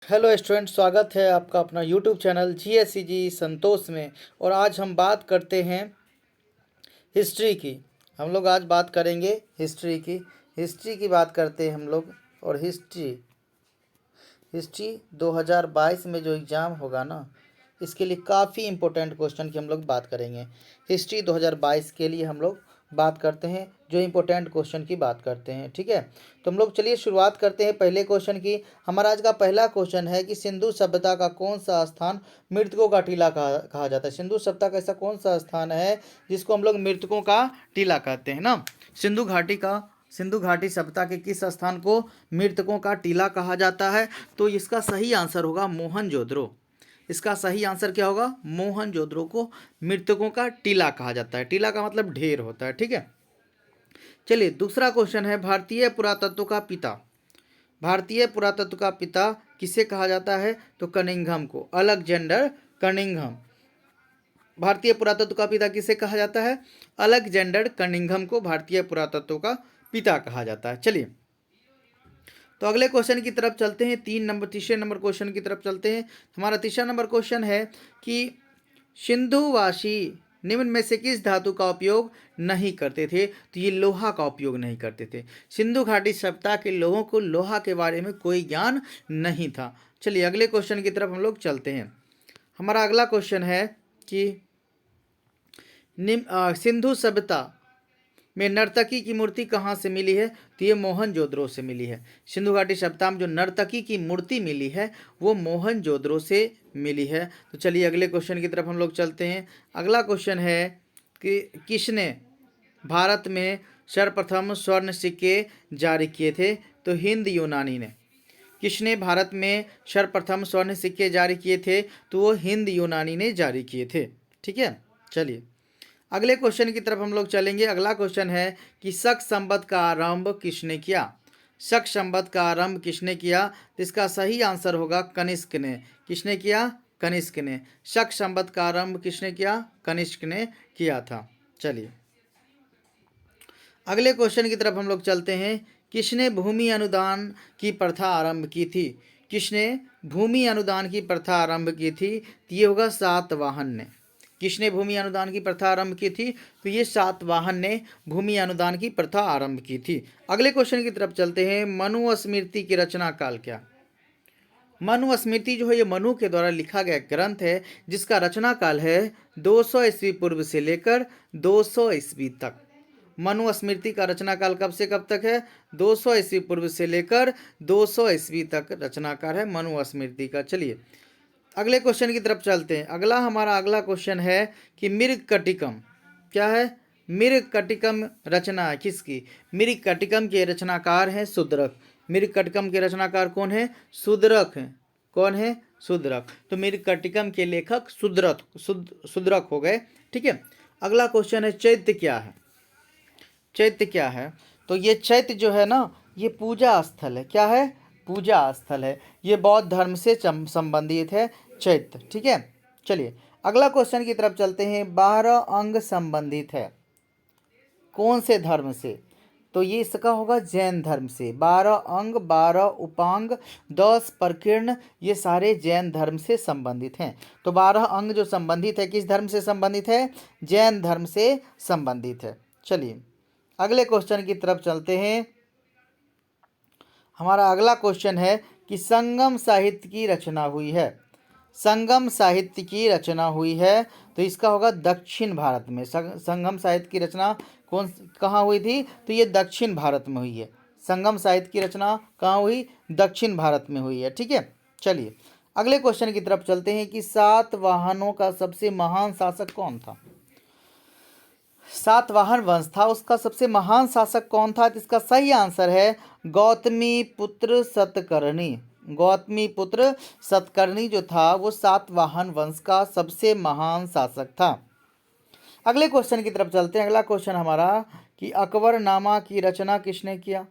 Hello student, स्वागत है आपका अपना यूट्यूब चैनल GSCG संतोष में। और आज हम बात करते हैं हिस्ट्री की। हम लोग आज बात करेंगे हिस्ट्री की बात करते हैं हम लोग। और हिस्ट्री 2022 में जो एग्ज़ाम होगा ना, इसके लिए काफ़ी इम्पोर्टेंट क्वेश्चन की हम लोग बात करेंगे। हिस्ट्री 2022 के लिए हम लोग बात करते हैं, जो इम्पोर्टेंट क्वेश्चन की बात करते हैं। ठीक है, तो हम लोग चलिए शुरुआत करते हैं पहले क्वेश्चन की। हमारा आज का पहला क्वेश्चन है कि सिंधु सभ्यता का कौन सा स्थान मृतकों का टीला कहा जाता है। सिंधु सभ्यता का ऐसा कौन सा स्थान है जिसको हम लोग मृतकों का टीला कहते हैं ना। सिंधु घाटी सभ्यता के किस स्थान को मृतकों का टीला कहा जाता है? तो इसका सही आंसर होगा मोहनजोदड़ो। इसका सही आंसर क्या होगा? मोहनजोदड़ो को मृतकों का टीला कहा जाता है। टीला का मतलब ढेर होता है। ठीक है, चलिए दूसरा क्वेश्चन है, भारतीय पुरातत्व का पिता किसे कहा जाता है? तो कनिंघम को, अलेक्जेंडर कनिंघम। भारतीय पुरातत्व का पिता किसे कहा जाता है? अलेक्जेंडर कनिंघम को भारतीय पुरातत्व का पिता कहा जाता है। चलिए तो अगले क्वेश्चन की तरफ चलते हैं। तीसरे नंबर क्वेश्चन की तरफ चलते हैं। हमारा तीसरा नंबर क्वेश्चन है कि सिंधुवासी निम्न में से किस धातु का उपयोग नहीं करते थे? तो ये लोहा का उपयोग नहीं करते थे। सिंधु घाटी सभ्यता के लोगों को लोहा के बारे में कोई ज्ञान नहीं था। चलिए अगले क्वेश्चन की तरफ हम लोग चलते हैं। हमारा अगला क्वेश्चन है कि सिंधु सभ्यता में नर्तकी की मूर्ति कहाँ से मिली है? तो ये मोहनजोदड़ो से मिली है। सिंधु घाटी सभ्यता में जो नर्तकी की मूर्ति मिली है वो मोहनजोदड़ो से मिली है। तो चलिए अगले क्वेश्चन की तरफ हम लोग चलते हैं। अगला क्वेश्चन है कि किसने भारत में सर्वप्रथम स्वर्ण सिक्के जारी किए थे? तो हिंद यूनानी ने। किसने भारत में सर्वप्रथम स्वर्ण सिक्के जारी किए थे? तो वो हिंद यूनानी ने जारी किए थे। ठीक है, चलिए अगले क्वेश्चन की तरफ हम लोग चलेंगे। अगला क्वेश्चन है कि शक संवत का आरंभ किसने किया? शक संवत का आरंभ किसने किया? तो इसका सही आंसर होगा कनिष्क ने। किसने किया? कनिष्क ने। शक संवत का आरंभ किसने किया? कनिष्क ने किया था। चलिए अगले क्वेश्चन की तरफ हम लोग चलते हैं। किसने भूमि अनुदान की प्रथा आरंभ की थी? किसने भूमि अनुदान की प्रथा आरंभ की थी? तो ये होगा सातवाहन ने। किसने भूमि अनुदान की प्रथा आरंभ की थी? तो ये सातवाहन ने भूमि अनुदान की प्रथा आरंभ की थी। अगले क्वेश्चन की तरफ चलते हैं। मनुस्मृति की रचना काल क्या? मनुस्मृति जो है ये मनु के द्वारा लिखा गया ग्रंथ है, जिसका रचना काल है 200 ईस्वी पूर्व से लेकर 200 ईस्वी तक। मनुस्मृति का रचना काल कब से कब तक है? 200 ईस्वी पूर्व से लेकर 200 ईस्वी तक रचनाकाल है मनुस्मृति का। चलिए अगले क्वेश्चन की तरफ चलते हैं। हमारा अगला क्वेश्चन है कि मृगकटिकम क्या है? मृगकटिकम रचना किसकी? मृगकटिकम के रचनाकार हैं शूद्रक। मृगकटिकम के रचनाकार कौन है? शूद्रक हैं। कौन है? शूद्रक। तो मृगकटिकम के लेखक शूद्रक हो गए। ठीक है, अगला क्वेश्चन है चैत्य क्या है? चैत्य क्या है? तो ये चैत्य जो है ना, ये पूजा स्थल है। क्या है? पूजा स्थल है। ये बौद्ध धर्म से संबंधित है चैत्य। ठीक है, चलिए अगला क्वेश्चन की तरफ चलते हैं। 12 अंग संबंधित है कौन से धर्म से? तो ये इसका होगा जैन धर्म से। 12 अंग, 12 उपांग, 10 प्रकीर्ण, ये सारे जैन धर्म से संबंधित हैं। तो 12 अंग जो संबंधित है किस धर्म से संबंधित है? जैन धर्म से संबंधित है। चलिए अगले क्वेश्चन की तरफ चलते हैं। हमारा अगला क्वेश्चन है कि संगम साहित्य की रचना हुई है। संगम साहित्य की रचना हुई है तो इसका होगा दक्षिण भारत में। संगम साहित्य की रचना कहाँ हुई थी? तो ये दक्षिण भारत में हुई है। संगम साहित्य की रचना कहाँ हुई? दक्षिण भारत में हुई है। ठीक है, चलिए अगले क्वेश्चन की तरफ चलते हैं कि सातवाहनों का सबसे महान शासक कौन था? सातवाहन वंश था, उसका सबसे महान शासक कौन था? तो इसका सही आंसर है गौतमी पुत्र सतकर्णी। गौतमी पुत्र सतकर्णी जो था वो सातवाहन वंश का सबसे महान शासक था। अगले क्वेश्चन की तरफ चलते हैं। अगला क्वेश्चन हमारा कि अकबरनामा की रचना किसने किया?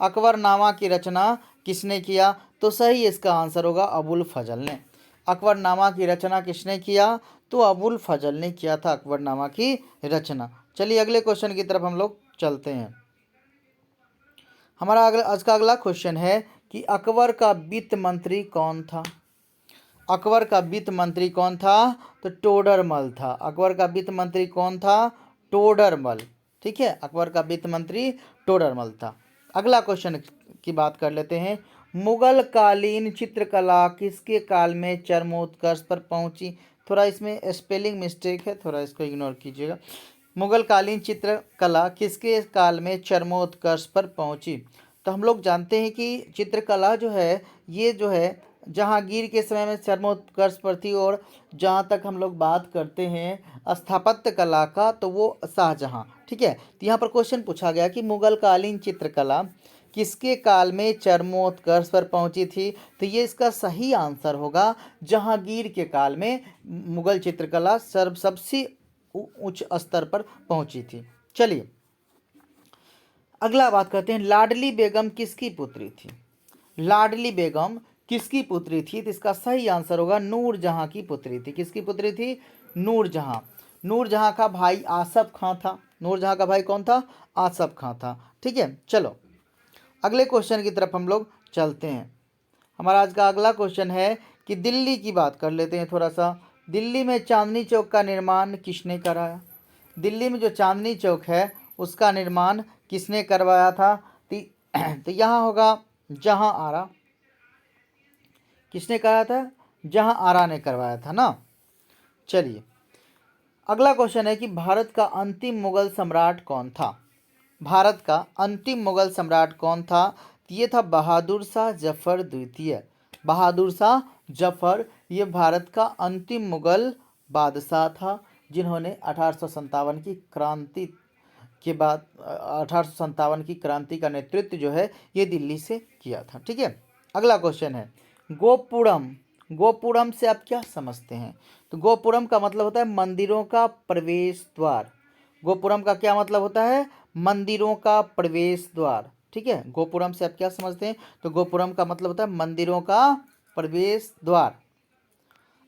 अकबरनामा की रचना किसने किया? तो सही इसका आंसर होगा अबुल फजल ने। अकबरनामा की रचना किसने किया? तो अबुल फजल ने किया था अकबरनामा की रचना। चलिए अगले क्वेश्चन की तरफ हम लोग चलते हैं। हमारा आज का अगला क्वेश्चन है कि अकबर का वित्त मंत्री कौन था। अकबर का वित्त मंत्री कौन था? तो टोडरमल था। अकबर का वित्त मंत्री कौन था? टोडरमल। ठीक है, अकबर का वित्त मंत्री टोडरमल था। अगला क्वेश्चन की बात कर लेते हैं। मुगल कालीन चित्रकला किसके काल में चरमोत्कर्ष पर पहुंची? थोड़ा इसमें स्पेलिंग मिस्टेक है, थोड़ा इसको इग्नोर कीजिएगा। मुगल कालीन चित्रकला किसके काल में चरमोत्कर्ष पर पहुंची? तो हम लोग जानते हैं कि चित्रकला जो है, ये जो है जहांगीर के समय में चरमोत्कर्ष पर थी। और जहाँ तक हम लोग बात करते हैं स्थापत्य कला का, तो वो शाहजहां। ठीक है, तो यहाँ पर क्वेश्चन पूछा गया कि मुगल कालीन चित्रकला किसके काल में चरमोत्कर्ष पर पहुंची थी? तो ये इसका सही आंसर होगा जहांगीर के काल में मुगल चित्रकला सबसे उच्च स्तर पर पहुंची थी। चलिए अगला बात करते हैं, लाडली बेगम किसकी पुत्री थी? लाडली बेगम किसकी पुत्री थी? तो इसका सही आंसर होगा नूरजहां की पुत्री थी। किसकी पुत्री थी? नूरजहां। नूरजहां का भाई आसफ खां था। नूरजहां का भाई कौन था? आसफ खां था। ठीक है, चलो अगले क्वेश्चन की तरफ हम लोग चलते हैं। हमारा आज का अगला क्वेश्चन है कि दिल्ली की बात कर लेते हैं थोड़ा सा। दिल्ली में चांदनी चौक का निर्माण किसने कराया? दिल्ली में जो चांदनी चौक है उसका निर्माण किसने करवाया था? तो यहाँ होगा जहां आरा। किसने कराया था? जहां आरा ने करवाया था ना। चलिए अगला क्वेश्चन है कि भारत का अंतिम मुगल सम्राट कौन था? भारत का अंतिम मुगल सम्राट कौन था? ये था बहादुर शाह जफर द्वितीय। बहादुर शाह जफर ये भारत का अंतिम मुगल बादशाह था, जिन्होंने 1857 की क्रांति के बाद 1857 की क्रांति का नेतृत्व जो है ये दिल्ली से किया था। ठीक है, अगला क्वेश्चन है गोपुरम। गोपुरम से आप क्या समझते हैं? तो गोपुरम का मतलब होता है मंदिरों का प्रवेश द्वार। गोपुरम का क्या मतलब होता है? मंदिरों का प्रवेश द्वार। ठीक है, गोपुरम से आप क्या समझते हैं? तो गोपुरम का मतलब होता है मंदिरों का प्रवेश द्वार।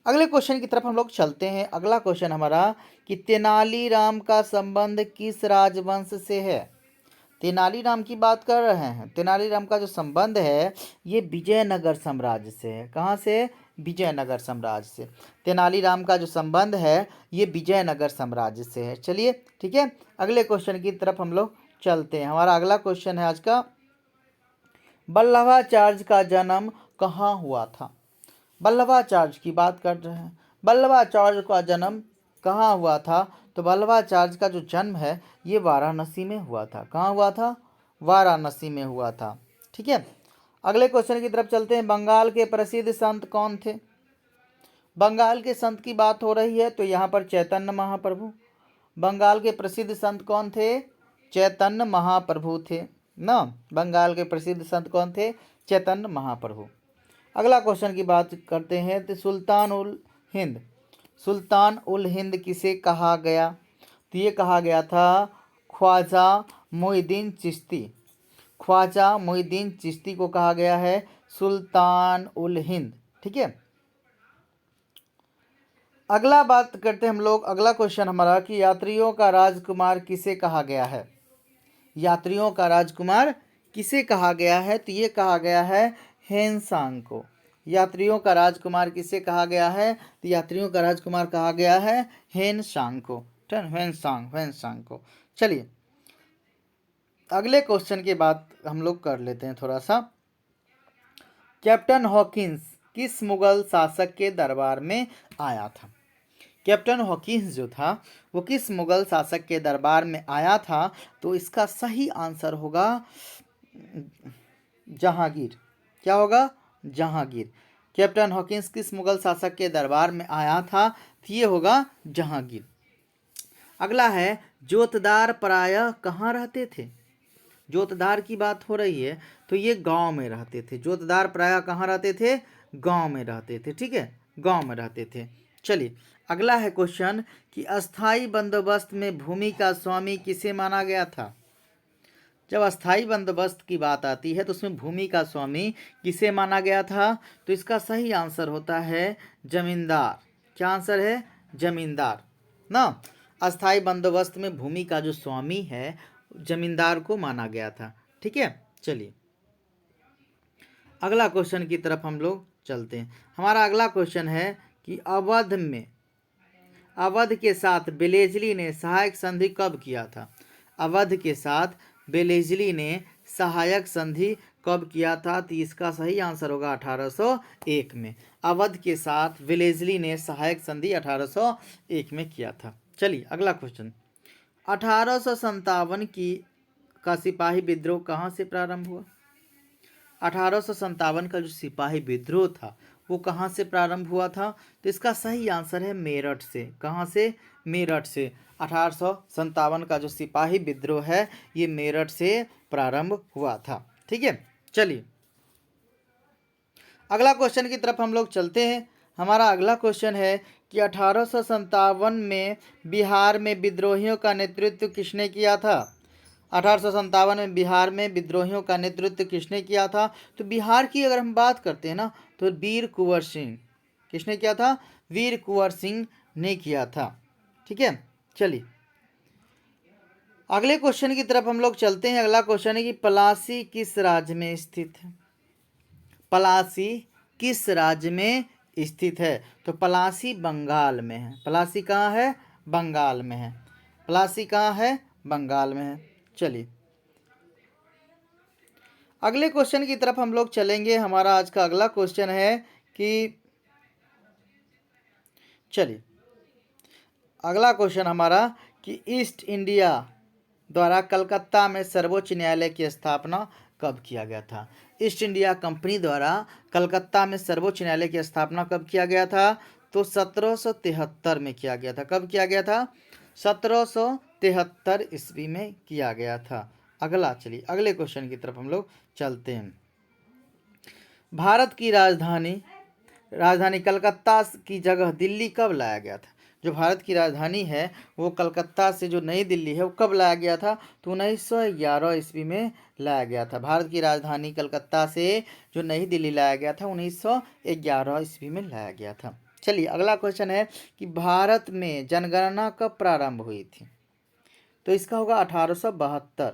अगले क्वेश्चन की तरफ हम लोग चलते हैं। अगला क्वेश्चन हमारा कि तेनालीराम का संबंध किस राजवंश से है? तेनालीराम की बात कर रहे हैं। तेनालीराम का जो संबंध है ये विजयनगर साम्राज्य से है। कहाँ से? विजयनगर साम्राज्य से। तेनालीराम का जो संबंध है ये विजयनगर साम्राज्य से है। चलिए ठीक है, अगले क्वेश्चन की तरफ हम लोग चलते हैं। हमारा अगला क्वेश्चन है आज का, वल्लभाचार्य का जन्म कहाँ हुआ था? वल्लभाचार्य की बात कर रहे हैं। वल्लभाचार्य का जन्म कहाँ हुआ था? तो वल्लभाचार्य का जो जन्म है ये वाराणसी में हुआ था। कहाँ हुआ था? वाराणसी में हुआ था। ठीक है, अगले क्वेश्चन की तरफ चलते हैं। बंगाल के प्रसिद्ध संत कौन थे? बंगाल के संत की बात हो रही है तो यहाँ पर चैतन्य महाप्रभु। बंगाल के प्रसिद्ध संत कौन थे? चैतन्य महाप्रभु थे ना। बंगाल के प्रसिद्ध संत कौन थे? चैतन्य महाप्रभु। अगला क्वेश्चन की बात करते हैं तो सुल्तान उल हिंद। सुल्तान उल हिंद किसे कहा गया? तो ये कहा गया था ख्वाजा मोइनुद्दीन चिश्ती। ख्वाजा मोइनुद्दीन चिश्ती को कहा गया है सुल्तान उल हिंद। ठीक है, अगला बात करते हैं हम लोग। अगला क्वेश्चन हमारा कि यात्रियों का राजकुमार किसे कहा गया है? यात्रियों का राजकुमार किसे कहा गया है? तो ये कहा गया है हेनसांग को। यात्रियों का राजकुमार किसे कहा गया है? तो यात्रियों का राजकुमार कहा गया है हेनसांग को। हेनसांग को। चलिए अगले क्वेश्चन की बात हम लोग कर लेते हैं थोड़ा सा। कैप्टन हॉकिंस किस मुगल शासक के दरबार में आया था? कैप्टन हॉकिंस जो था वो किस मुगल शासक के दरबार में आया था? तो इसका सही आंसर होगा जहांगीर। क्या होगा? जहांगीर। कैप्टन हॉकिंस किस मुगल शासक के दरबार में आया था? तो ये होगा जहांगीर। अगला है जोतदार प्रायः कहाँ रहते थे? जोतदार की बात हो रही है तो ये गांव में रहते थे। जोतदार प्रायः कहाँ रहते थे? गांव में रहते थे। ठीक है, गांव में रहते थे। चलिए अगला है क्वेश्चन कि अस्थाई बंदोबस्त में भूमि का स्वामी किसे माना गया था? जब अस्थाई बंदोबस्त की बात आती है तो उसमें भूमि का स्वामी किसे माना गया था? तो इसका सही आंसर होता है जमींदार। क्या आंसर है? जमींदार ना। अस्थाई बंदोबस्त में भूमि का जो स्वामी है जमींदार को माना गया था। ठीक है, चलिए अगला क्वेश्चन की तरफ हम लोग चलते हैं। हमारा अगला क्वेश्चन है कि अवध के साथ बेलेजली ने सहायक संधि कब किया था? अवध के साथ बेलेजली ने सहायक संधि कब किया था? तो इसका सही आंसर होगा 1801 में। अवध के साथ बेलेजली ने सहायक संधि 1801 में किया था। चलिए अगला क्वेश्चन, 1857 का सिपाही विद्रोह कहाँ से प्रारंभ हुआ? 1857 का जो सिपाही विद्रोह था वो कहाँ से प्रारंभ हुआ था? तो इसका सही आंसर है मेरठ से। कहाँ से? मेरठ से। 1857 का जो सिपाही विद्रोह है ये मेरठ से प्रारंभ हुआ था। ठीक है, चलिए अगला क्वेश्चन की तरफ हम लोग चलते हैं। हमारा अगला क्वेश्चन है कि 1857 में बिहार में विद्रोहियों का नेतृत्व किसने किया था? 1857 में बिहार में विद्रोहियों का नेतृत्व किसने किया था? तो बिहार की अगर हम बात करते हैं ना तो वीर कुंवर सिंह। किसने किया था? वीर कुंवर सिंह ने किया था। ठीक है, चलिए अगले क्वेश्चन की तरफ हम लोग चलते हैं। अगला क्वेश्चन है कि पलासी किस राज्य में स्थित है? पलासी किस राज्य में स्थित है? तो पलासी बंगाल में है। पलासी कहाँ है? बंगाल में है। पलासी कहाँ है? बंगाल में है। चलिए अगले क्वेश्चन की तरफ हम लोग चलेंगे। हमारा आज का अगला क्वेश्चन है कि चलिए अगला क्वेश्चन हमारा कि ईस्ट इंडिया द्वारा कलकत्ता में सर्वोच्च न्यायालय की स्थापना कब किया गया था? ईस्ट इंडिया कंपनी द्वारा कलकत्ता में सर्वोच्च न्यायालय की स्थापना कब किया गया था? तो 1773 में किया गया था। कब किया गया था? 1773 ईस्वी में किया गया था। अगला चलिए अगले क्वेश्चन की तरफ हम लोग चलते हैं। भारत की राजधानी कलकत्ता की जगह दिल्ली कब लाया गया था? जो भारत की राजधानी है वो कलकत्ता से जो नई दिल्ली है वो कब लाया गया था? तो 1911 ईस्वी में लाया गया था। भारत की राजधानी कलकत्ता से जो नई दिल्ली लाया गया था 1911 ईस्वी में लाया गया था। चलिए अगला क्वेश्चन है कि भारत में जनगणना कब प्रारंभ हुई थी? तो इसका होगा 1872।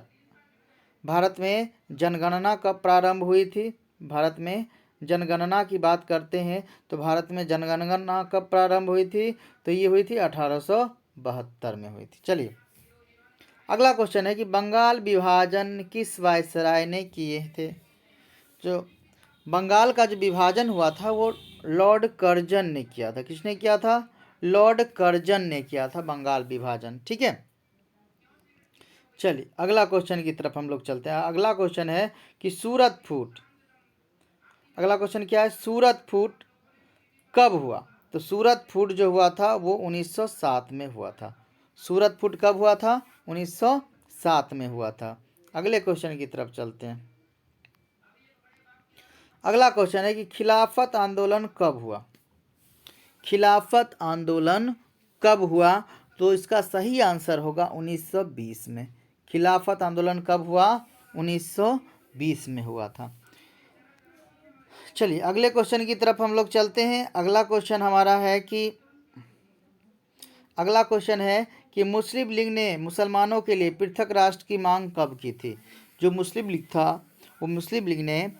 भारत में जनगणना कब प्रारंभ हुई थी? भारत में जनगणना की बात करते हैं तो भारत में जनगणना कब प्रारंभ हुई थी? तो ये हुई थी 1872 में हुई थी। चलिए अगला क्वेश्चन है कि बंगाल विभाजन किस वायसराय ने किए थे? जो बंगाल का जो विभाजन हुआ था वो लॉर्ड कर्जन ने किया था। किसने किया था? लॉर्ड कर्जन ने किया था बंगाल विभाजन। ठीक है, चलिए अगला क्वेश्चन की तरफ हम लोग चलते हैं। अगला क्वेश्चन है कि सूरत फूट, अगला क्वेश्चन क्या है? सूरत फूट कब हुआ? तो सूरत फूट जो हुआ था वो 1907 में हुआ था। सूरत फूट कब हुआ था? 1907 में हुआ था। अगले क्वेश्चन की तरफ चलते हैं। अगला क्वेश्चन है कि खिलाफत आंदोलन कब हुआ? खिलाफत आंदोलन कब हुआ? तो इसका सही आंसर होगा 1920 में। खिलाफत आंदोलन कब हुआ? 1920 में हुआ था। चलिए अगले क्वेश्चन की तरफ हम लोग चलते हैं। अगला क्वेश्चन हमारा है कि अगला क्वेश्चन है कि मुस्लिम लीग ने मुसलमानों के लिए पृथक राष्ट्र की मांग कब की थी? जो मुस्लिम लीग था वो मुस्लिम लीग ने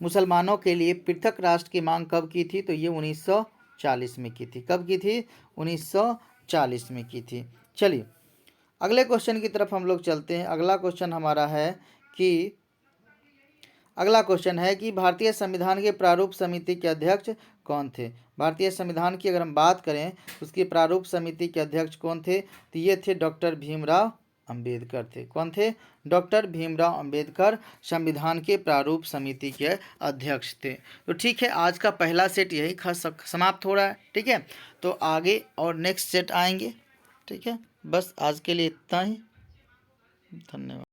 मुसलमानों के लिए पृथक राष्ट्र की मांग कब की थी? तो ये 1940 में की थी। कब की थी? 1940 में की थी। चलिए अगले क्वेश्चन की तरफ हम लोग चलते हैं। अगला क्वेश्चन हमारा है कि अगला क्वेश्चन है कि भारतीय संविधान के प्रारूप समिति के अध्यक्ष कौन थे? भारतीय संविधान की अगर हम बात करें उसकी प्रारूप समिति के अध्यक्ष कौन थे? तो ये थे डॉक्टर भीमराव अंबेडकर थे। कौन थे? डॉक्टर भीमराव अंबेडकर संविधान के प्रारूप समिति के अध्यक्ष थे। तो ठीक है, आज का पहला सेट यही समाप्त हो रहा है। ठीक है, तो आगे और नेक्स्ट सेट आएंगे। ठीक है, बस आज के लिए इतना ही। धन्यवाद।